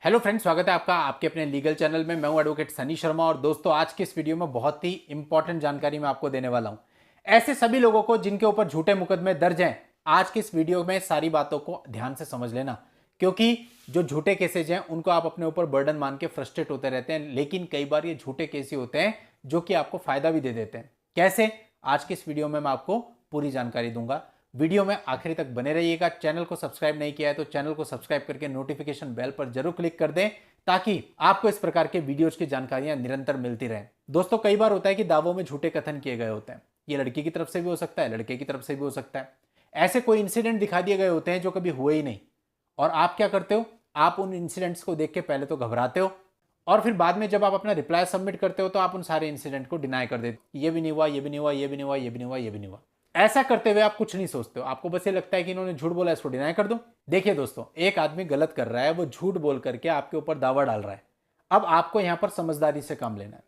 Hello friends, स्वागत है आपका आपके अपने लीगल चैनल में। मैं हूं एडवोकेट सनी शर्मा और दोस्तों आज की इस वीडियो में बहुत ही इंपॉर्टेंट जानकारी मैं आपको देने वाला हूं। ऐसे सभी लोगों को जिनके ऊपर झूठे मुकदमे दर्ज हैं, आज की इस वीडियो में सारी बातों को ध्यान से समझ लेना, क्योंकि जो झूठे केसेज हैं उनको आप अपने ऊपर बर्डन मान के फ्रस्ट्रेट होते रहते हैं, लेकिन कई बार ये झूठे केस ही होते हैं जो कि आपको फायदा भी दे देते हैं। कैसे? आज की इस वीडियो में मैं आपको पूरी जानकारी दूंगा। वीडियो में आखिरी तक बने रहिएगा। चैनल को सब्सक्राइब नहीं किया है तो चैनल को सब्सक्राइब करके नोटिफिकेशन बेल पर जरूर क्लिक कर दें, ताकि आपको इस प्रकार के वीडियोज की जानकारियां निरंतर मिलती रहें। दोस्तों, कई बार होता है कि दावों में झूठे कथन किए गए होते हैं। ये लड़की की तरफ से भी हो सकता है, लड़के की तरफ से भी हो सकता है। ऐसे कोई इंसिडेंट दिखा दिए गए होते हैं जो कभी हुए ही नहीं, और आप क्या करते हो? आप उन इंसिडेंट्स को देख के पहले तो घबराते हो, और फिर बाद में जब आप अपना रिप्लाई सबमिट करते हो तो आप उन सारे इंसिडेंट को डिनाई कर देते हो। ये भी नहीं हुआ, ये भी नहीं हुआ, ये भी नहीं हुआ, ये भी नहीं हुआ, ये भी नहीं हुआ। ऐसा करते हुए आप कुछ नहीं सोचते हो, आपको बस ये लगता है कि इन्होंने झूठ बोला, इसको डिनाई कर दो। देखिए दोस्तों, एक आदमी गलत कर रहा है, वो झूठ बोल करके आपके ऊपर दावा डाल रहा है। अब आपको यहां पर समझदारी से काम लेना है।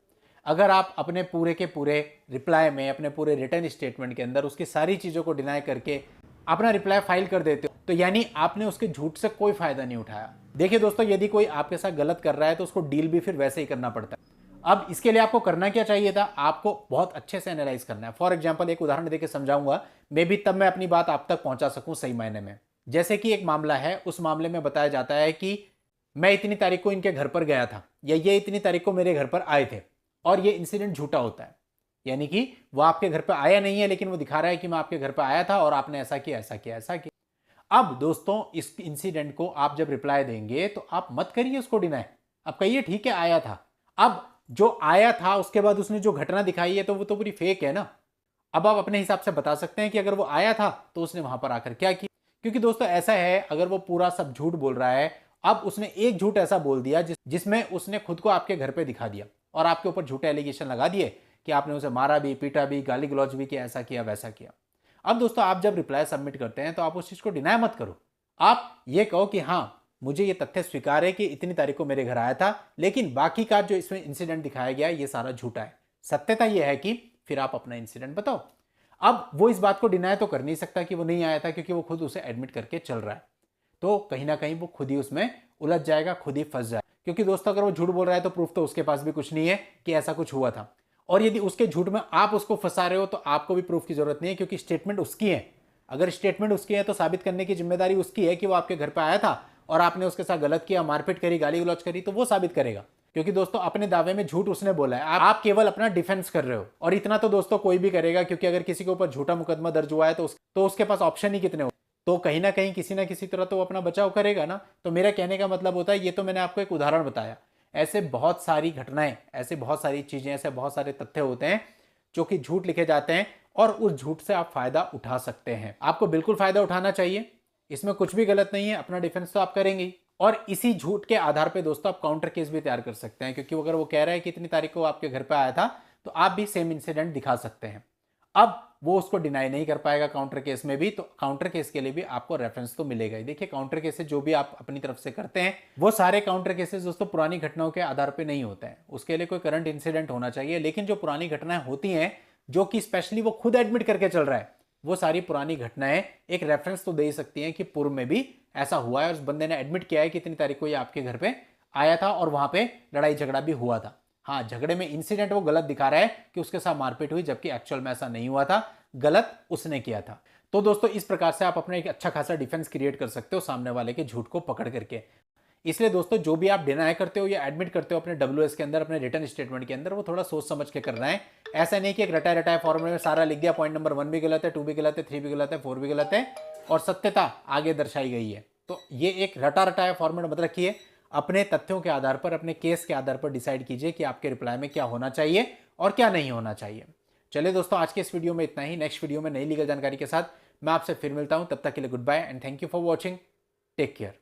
अगर आप अपने पूरे के पूरे रिप्लाई में, अपने पूरे रिटर्न स्टेटमेंट के अंदर उसकी सारी चीजों को डिनाई करके अपना रिप्लाई फाइल कर देते हो, तो यानी आपने उसके झूठ से कोई फायदा नहीं उठाया। देखिए दोस्तों, यदि कोई आपके साथ गलत कर रहा है तो उसको डील भी फिर वैसे ही करना पड़ता है। अब इसके लिए आपको करना क्या चाहिए था? आपको बहुत अच्छे से एनालाइज करना है। फॉर एग्जाम्पल, एक उदाहरण देकर समझाऊंगा, मे भी तब मैं अपनी बात आप तक पहुंचा सकूं सही मायने में। जैसे कि एक मामला है, उस मामले में बताया जाता है कि मैं इतनी तारीख को इनके घर पर गया था, या ये इतनी तारीख को मेरे घर पर आए थे, और ये इंसिडेंट झूठा होता है। यानी कि वो आपके घर पर आया नहीं है, लेकिन वो दिखा रहा है कि मैं आपके घर पर आया था और आपने ऐसा किया, ऐसा किया, ऐसा किया। अब दोस्तों, इस इंसिडेंट को आप जब रिप्लाई देंगे तो आप मत करिए उसको डिनाई। अब कहिए ठीक है, आया था। अब जो आया था उसके बाद उसने जो घटना दिखाई है तो वो तो पूरी फेक है ना। अब आप अपने हिसाब से बता सकते हैं कि अगर वो आया था तो उसने वहां पर आकर क्या किया। क्योंकि दोस्तों ऐसा है, अगर वो पूरा सब झूठ बोल रहा है, अब उसने एक झूठ ऐसा बोल दिया जिसमें उसने खुद को आपके घर पे दिखा दिया और आपके ऊपर झूठे एलिगेशन लगा दिए कि आपने उसे मारा भी, पीटा भी, गाली गलौज भी किया, ऐसा किया, वैसा किया। अब दोस्तों, आप जब रिप्लाई सबमिट करते हैं तो आप उस चीज को डिनाई मत करो। आप ये कहो कि हाँ, मुझे ये तथ्य स्वीकार है कि इतनी तारीख को मेरे घर आया था, लेकिन बाकी का जो इसमें इंसिडेंट दिखाया गया है ये सारा झूठा है। सत्यता यह है कि फिर आप अपना इंसिडेंट बताओ। अब वो इस बात को डिनाई तो कर नहीं सकता कि वो नहीं आया था, क्योंकि वो खुद उसे एडमिट करके चल रहा है। तो कहीं ना कहीं वो खुद ही उसमें उलझ जाएगा, खुद ही फंस जाएगा। क्योंकि दोस्तों, अगर वो झूठ बोल रहा है तो प्रूफ तो उसके पास भी कुछ नहीं है कि ऐसा कुछ हुआ था। और यदि उसके झूठ में आप उसको फंसा रहे हो तो आपको भी प्रूफ की जरूरत नहीं है, क्योंकि स्टेटमेंट उसकी है। अगर स्टेटमेंट उसकी है तो साबित करने की जिम्मेदारी उसकी है कि वो आपके घर पर आया था और आपने उसके साथ गलत किया, मारपीट करी, गाली गलौज करी, तो वो साबित करेगा। क्योंकि दोस्तों, अपने दावे में झूठ उसने बोला है, आप केवल अपना डिफेंस कर रहे हो। और इतना तो दोस्तों कोई भी करेगा, क्योंकि अगर किसी के ऊपर झूठा मुकदमा दर्ज हुआ है तो उसके पास ऑप्शन ही कितने हो, तो कहीं ना कहीं किसी ना किसी तरह तो वो अपना बचाव करेगा ना। तो मेरा कहने का मतलब होता है, ये तो मैंने आपको एक उदाहरण बताया। ऐसे बहुत सारी घटनाएं, ऐसे बहुत सारी चीजें, ऐसे बहुत सारे तथ्य होते हैं जो कि झूठ लिखे जाते हैं, और उस झूठ से आप फायदा उठा सकते हैं। आपको बिल्कुल फायदा उठाना चाहिए, इसमें कुछ भी गलत नहीं है। अपना डिफेंस तो आप करेंगे ही, और इसी झूठ के आधार पे दोस्तों आप काउंटर केस भी तैयार कर सकते हैं। क्योंकि अगर वो कह रहा है कि इतनी तारीख को आपके घर पे आया था, तो आप भी सेम इंसिडेंट दिखा सकते हैं। अब वो उसको डिनाई नहीं कर पाएगा काउंटर केस में भी, तो काउंटर केस के लिए भी आपको रेफरेंस तो मिलेगा ही। देखिए, काउंटर केसेस जो भी आप अपनी तरफ से करते हैं, वो सारे काउंटर केसेस दोस्तों पुरानी घटनाओं के आधार पे नहीं होते हैं। उसके लिए कोई करंट इंसिडेंट होना चाहिए। लेकिन जो पुरानी घटनाएं होती हैं, जो कि स्पेशली वो खुद एडमिट करके चल रहा है, वो सारी पुरानी घटनाएं एक रेफरेंस तो दे ही सकती हैं कि पूर्व में भी ऐसा हुआ है और उस बंदे ने एडमिट किया है कि इतनी तारीख को ये आपके घर पे आया था और वहां पे लड़ाई झगड़ा भी हुआ था। हाँ, झगड़े में इंसिडेंट वो गलत दिखा रहा है कि उसके साथ मारपीट हुई, जबकि एक्चुअल में ऐसा नहीं हुआ था, गलत उसने किया था। तो दोस्तों, इस प्रकार से आप अपना एक अच्छा खासा डिफेंस क्रिएट कर सकते हो सामने वाले के झूठ को पकड़ करके। इसलिए दोस्तों, जो भी आप डिनाई करते हो या एडमिट करते हो अपने डब्ल्यूएस के अंदर, अपने रिटर्न स्टेटमेंट के अंदर, वो थोड़ा सोच समझ के करना है। ऐसा नहीं कि एक रटाए रटाए फॉर्मूले में सारा लिख दिया, पॉइंट नंबर 1 भी गलत है, 2 भी गलत है, 3 भी गलत है, 4 भी गलत है, और सत्यता आगे दर्शाई गई है। तो ये एक रटा रटाया फॉर्मेट मत रखिए। अपने तथ्यों के आधार पर, अपने केस के आधार पर डिसाइड कीजिए कि आपके रिप्लाई में क्या होना चाहिए और क्या नहीं होना चाहिए। चलिए दोस्तों, आज के इस वीडियो में इतना ही। नेक्स्ट वीडियो में नई लीगल जानकारी के साथ मैं आपसे फिर मिलता हूं। तब तक के लिए good bye and thank you for watching. Take care.